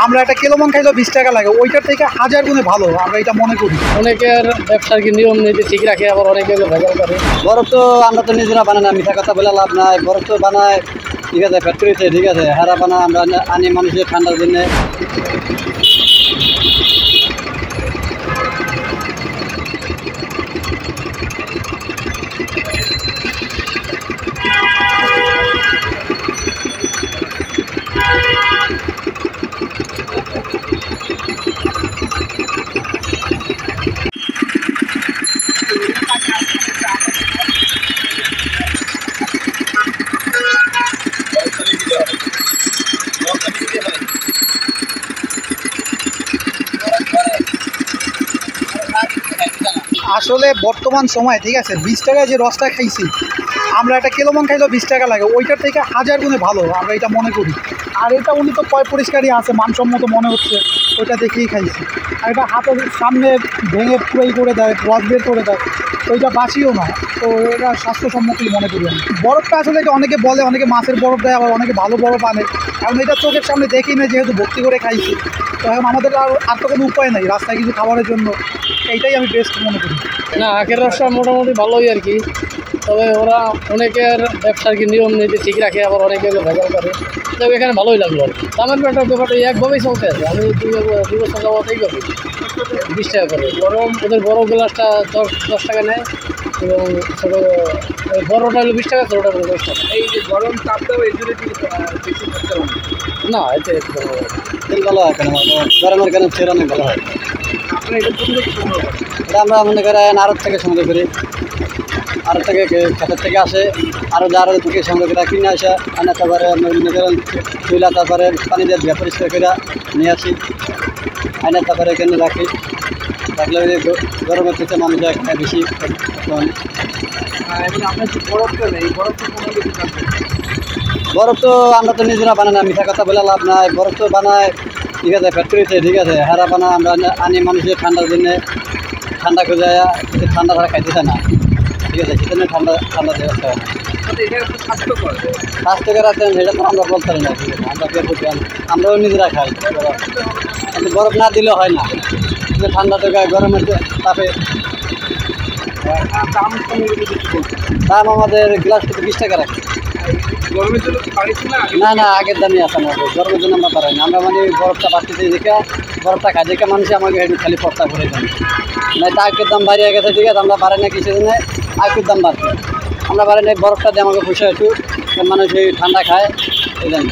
আমরা একটা কেলোমান খাইলেও 20 টাকা লাগে, ওইটার থেকে হাজার গুণে ভালো আমরা এটা মনে করি। অনেকের ব্যবসার কি নিয়ম নীতি ঠিক রাখে, আবার অনেকে ভেজাল করে। বরফ তো আমরা তো নিজেরা বানাই না, মিঠা কথা বলে লাভ নাই। বরফ তো বানায় ঠিক আছে ফ্যাক্টরিতে, ঠিক আছে, হারা বানায় আমরা আনি মানুষের ঠান্ডার দিনে। আসলে বর্তমান সময় ঠিক আছে 20 টাকায় যে রসটা খাইছি, আমরা একটা কেলোমান খাইলেও 20 টাকা লাগে, ওইটার থেকে হাজার গুণে ভালো আমরা এটা মনে করি। আর এটা উনি তো পরিষ্কারই আছে, মানসম্মত মনে হচ্ছে, ওইটা দেখেই খাইছি। আর এটা হাতের সামনে ভেঙে পুরাই করে দেয়, রস বের করে দেয়, তো এটা বাঁচিও না, তো এটা স্বাস্থ্যসম্মতই মনে করি আমি। বরফটা আসলে এটা অনেকে বলে অনেকে মাছের বরফ দেয়, আবার অনেকে ভালো বরফ আনে। এখন এটা চোখের সামনে দেখি না, যেহেতু ভর্তি করে খাইছি, তো এখন আমাদের আর তো কোনো উপায় নেই রাস্তায় কিছু খাবারের জন্য, এইটাই আমি বেস্ট মনে করি। না, আখের রসটা মোটামুটি ভালোই আর কি, তবে ওরা অনেকের ব্যবসার কি নিয়ম নীতি ঠিক রাখে, আবার অনেকে ভেজাল করে। তবে এখানে ভালোই লাগলো আর কি। দামের ব্যাপারটা একভাবেই চলতে আছে। আমি 2 বছর যাবত এইভাবে 20 টাকা করে। ওদের বড় গ্লাসটা 10 টাকা নেয়, এবং ছোটো বড়োটা হলো 20 টাকা, ছোটোটা হলো 10 টাকা। এই যে গরম তাপটাও এর জন্য বেশি থাকতে হবে না, এতে তেল ভালো হয় কেন, গরমের কেন ফের অনেক ভালো হয়। আপনার এটা কোথা থেকে সংগ্রহ করেন? এটা আমরা মনে করেন আড়ত থেকে সংগ্রহ করি, আড়ত থেকে ক্ষেতের থেকে আসে, আরও যার থেকে সংগ্রহ করে কিনে আসে, আনে তারপরে মনে করেন চুলা, তারপরে পানি দিয়ে ধুয়ে পরিষ্কার করে নিয়ে আসি, আনে তারপরে এখানে রাখি, রাখলে গরমের থেকে মানুষ খায় বেশি। এবং আপনার যে বরফটা নেই, এই বরফটা কোনো কিছু থাকবে? বরফ তো আমরা তো নিজেরা বানাই না, মিঠা কথা বলে লাভ নাই। বরফ তো বানায় ঠিক আছে ফ্যাক্টরিতে, ঠিক আছে, হারা বানায় আমরা আনি মানুষের ঠান্ডার দিনে, ঠান্ডা খুঁজে ঠান্ডা ছাড়া খাইতেছে না, ঠিক আছে, সেজন্য ঠান্ডা ব্যবস্থা হয় না। এটা একটু স্বাস্থ্যকর। স্বাস্থ্যকর আছেন সেটা তো আমরা বলতে পারি না, ঠিক আছে, আমরা কে বুঝি, আমরাও নিজেরা খাই। কিন্তু বরফ না দিলেও হয় না, কিন্তু ঠান্ডা তো গায়ে গরমের তাপে। দাম কমে গেলে কিছু বলতে? দাম আমাদের গ্লাস থেকে 20 টাকা রাখি। গরমের জন্য কি বাড়িছে না? না না, আগের দামই আছে আমাদের, গরমের জন্য আমরা পারাই না। আমরা মানে বরফটা বাড়তেছি দেখে, বরফটা খাই দেখে মানুষ আমাকে একটু খালি পর্তা করে দেন, না তা আগের দাম বাড়িয়ে গেছে, ঠিক আছে, আমরা বাড়াই না কিসের জন্য, আগের দাম বাড়ছে, আমরা বাড়াই না, বরফটা দিয়ে আমাকে পুষে একটু মানুষ ঠান্ডা খায় এই জন্য।